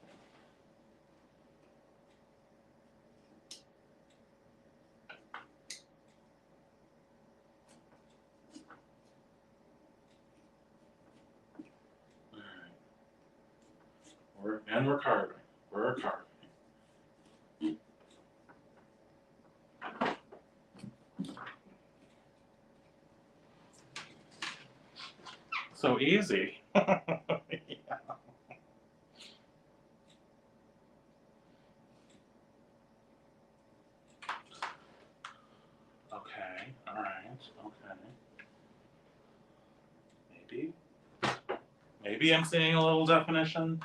We're carving. We're carving. So easy. Yeah. Okay, all right, okay. Maybe I'm seeing a little definition.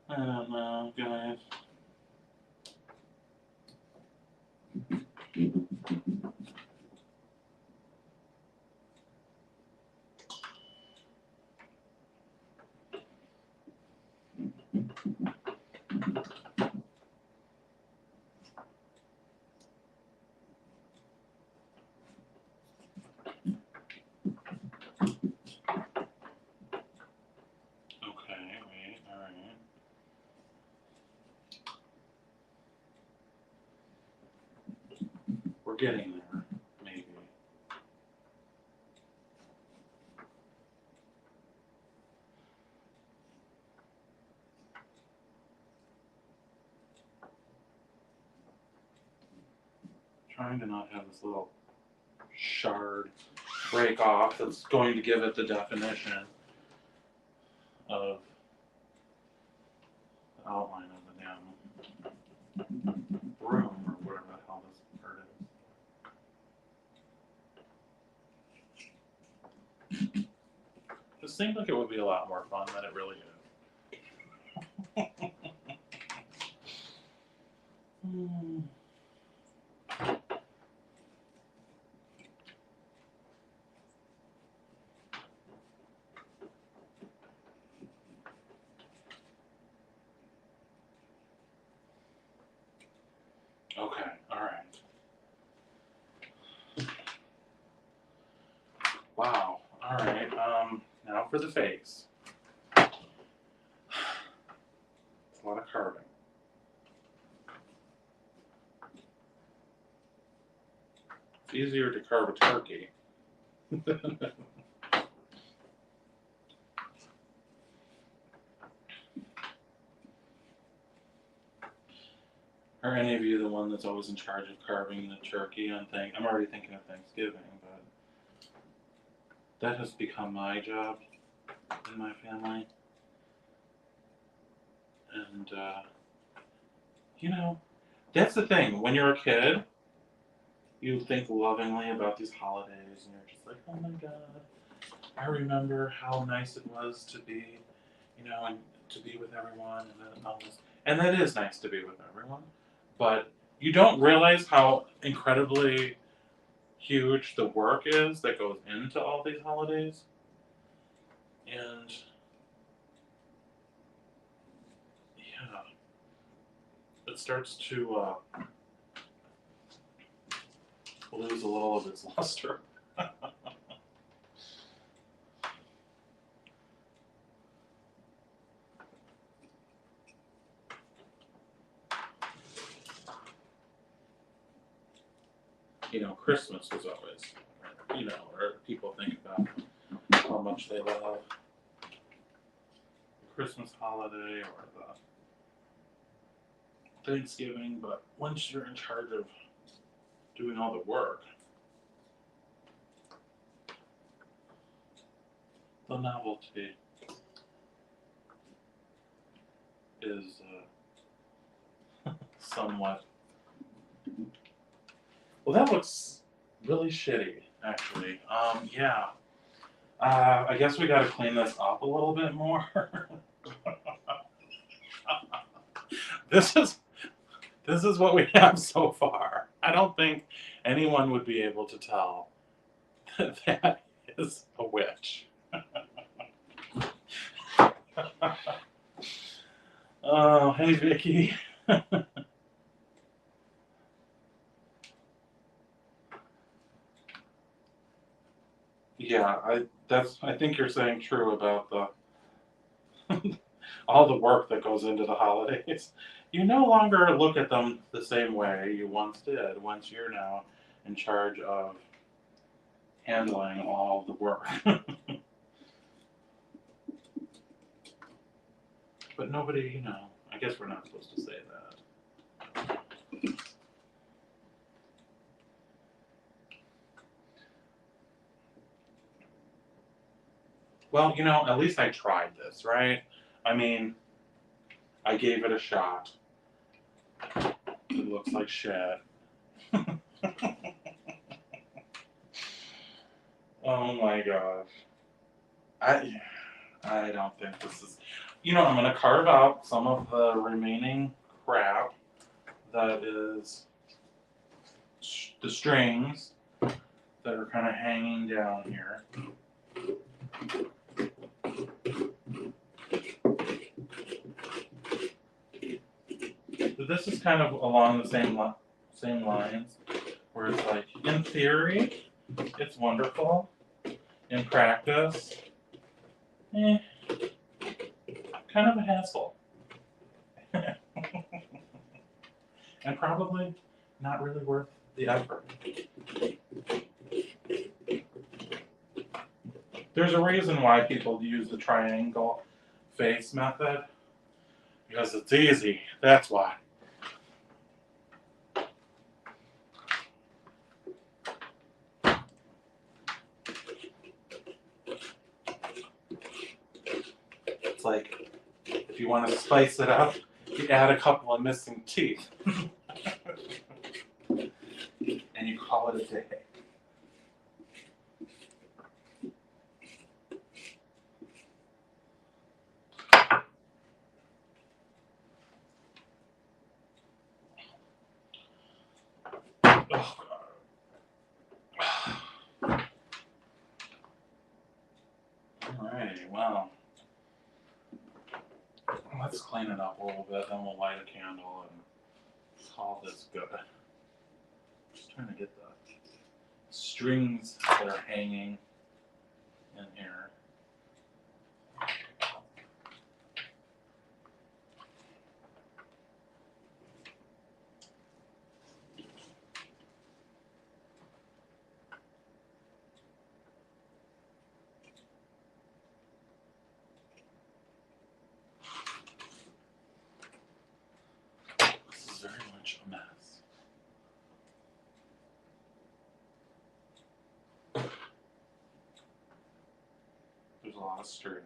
I don't know, guys. getting there, maybe. Trying to not have this little shard break off that's going to give it the definition of the outline of the damn room or whatever the hell this part is. It seems like it would be a lot more fun than it really is. Okay, all right. Wow, all right. Now for the face. It's a lot of carving. It's easier to carve a turkey. Are any of you the one that's always in charge of carving the turkey on I'm already thinking of Thanksgiving, but that has become my job in my family. And, you know, that's the thing. When you're a kid, you think lovingly about these holidays, and you're just like, oh my God, I remember how nice it was to be, and to be with everyone, and all this. And that is nice to be with everyone. But you don't realize how incredibly huge the work is that goes into all these holidays. And yeah, it starts to lose a little of its luster. Christmas was always, or people think about how much they love the Christmas holiday or the Thanksgiving, but once you're in charge of doing all the work, the novelty is somewhat. Well, that looks really shitty, actually. Yeah. I guess we got to clean this up a little bit more. This is what we have so far. I don't think anyone would be able to tell that that is a witch. Oh, hey, Vicky. Yeah, I think you're saying true about the all the work that goes into the holidays. You no longer look at them the same way you once did, once you're now in charge of handling all the work. But nobody, I guess we're not supposed to say that. Well, at least I tried this, right? I mean, I gave it a shot. It looks like shit. Oh my gosh. I don't think this is. I'm going to carve out some of the remaining crap that is the strings that are kind of hanging down here. So this is kind of along the same lines, where it's like, in theory, it's wonderful. In practice, kind of a hassle. And probably not really worth the effort. There's a reason why people use the triangle face method, because it's easy. That's why. It's like if you want to spice it up, you add a couple of missing teeth. And you call it a day. Oh, alrighty, well, let's clean it up a little bit, then we'll light a candle and call this good. Just trying to get the strings that are hanging in here. This is very much a mess. There's a lot of strings.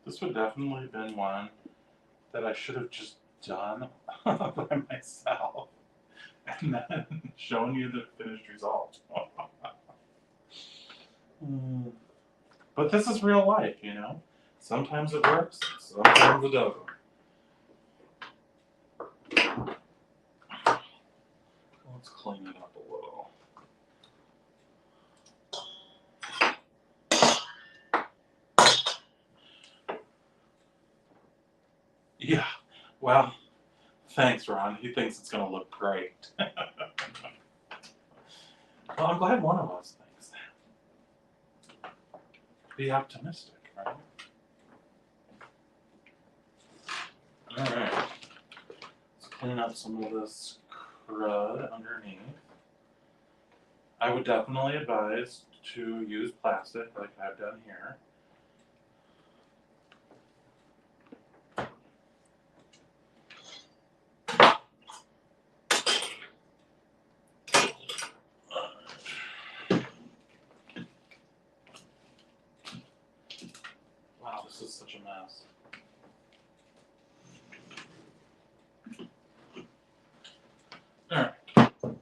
This would definitely have been one that I should have just done by myself and then shown you the finished result. But this is real life, you know? Sometimes it works, sometimes it doesn't. Let's clean it up a little. Yeah, well, thanks, Ron. He thinks it's going to look great. Well, I'm glad one of us thinks that. Be optimistic, right? Alright. Let's clean up some of this crud underneath. I would definitely advise to use plastic like I've done here. Wow, this is such a mess. Alright. Okay.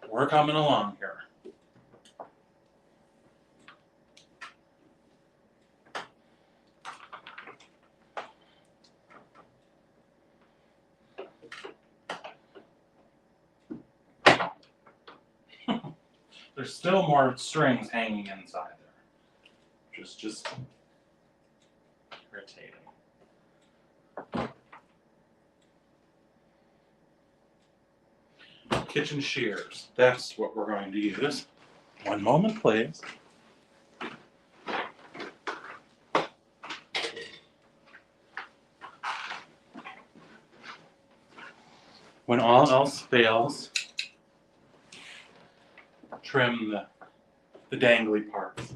We're coming along here. There's still more strings hanging inside there, which is just irritating. Kitchen shears. That's what we're going to use. One moment, please. When all else fails, trim the dangly parts.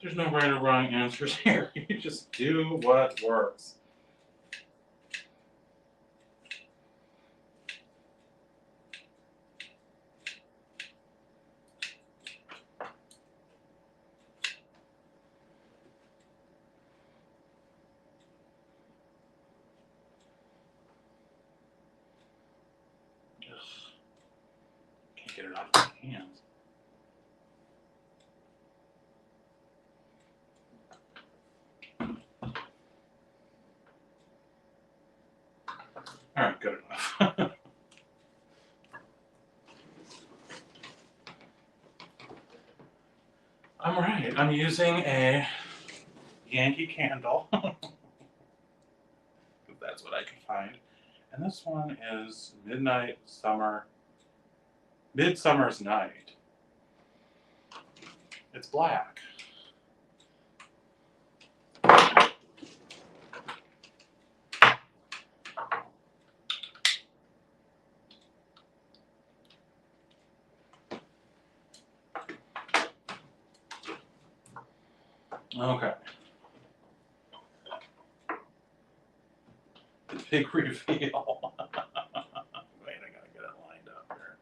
There's no right or wrong answers here. You just do what works. Ugh. Can't get it off my hands. All right, good enough. I'm using a Yankee candle. That's what I can find. And this one is Midsummer's Night. It's black. Okay. The big reveal. Wait, I gotta get it lined up here.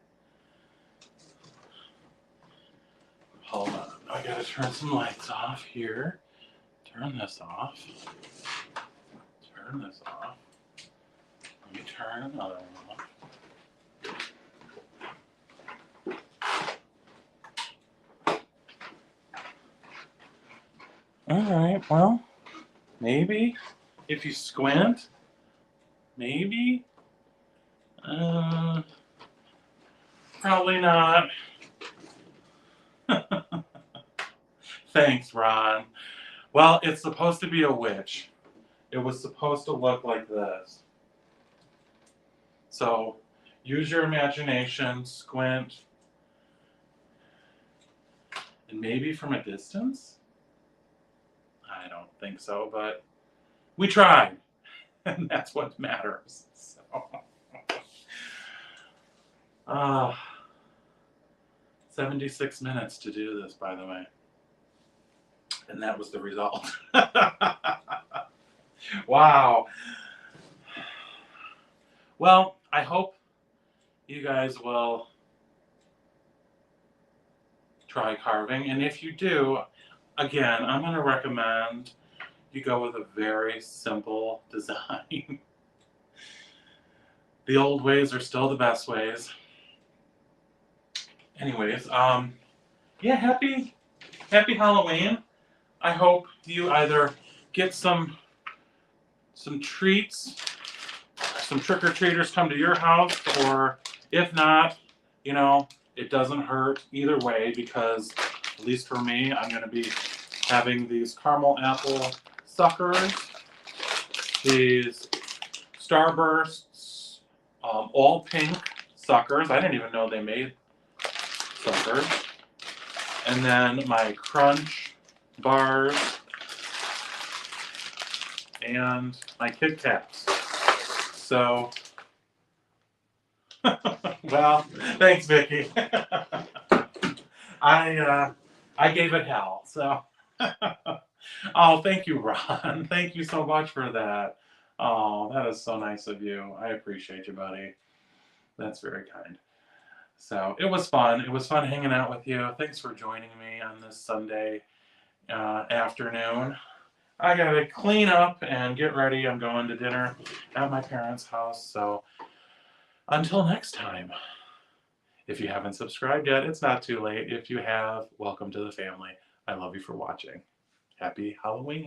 Hold on. I gotta turn some lights off here. Turn this off. Turn this off. Let me turn another one off. Alright, well, maybe if you squint, maybe. Probably not. Thanks, Ron. Well, it's supposed to be a witch. It was supposed to look like this. So, use your imagination, squint, and maybe from a distance? I don't think so, but we tried, and that's what matters. So, 76 minutes to do this, by the way. And that was the result. Wow. Well, I hope you guys will try carving. And if you do, again, I'm going to recommend you go with a very simple design. The old ways are still the best ways. Anyways, yeah, happy Halloween. I hope you either get some treats, some trick-or-treaters come to your house, or if not, you know, it doesn't hurt either way, because at least for me, I'm going to be having these caramel apple suckers, these Starbursts, all pink suckers. I didn't even know they made suckers. And then my crunch bars and my Kit Kats. So, well, thanks, Vicki. I gave it hell. So, oh, thank you, Ron. Thank you so much for that. Oh, that is so nice of you. I appreciate you, buddy. That's very kind. So it was fun. It was fun hanging out with you. Thanks for joining me on this Sunday afternoon. I gotta clean up and get ready. I'm going to dinner at my parents' house. So until next time, if you haven't subscribed yet, it's not too late. If you have, welcome to the family. I love you for watching. Happy Halloween.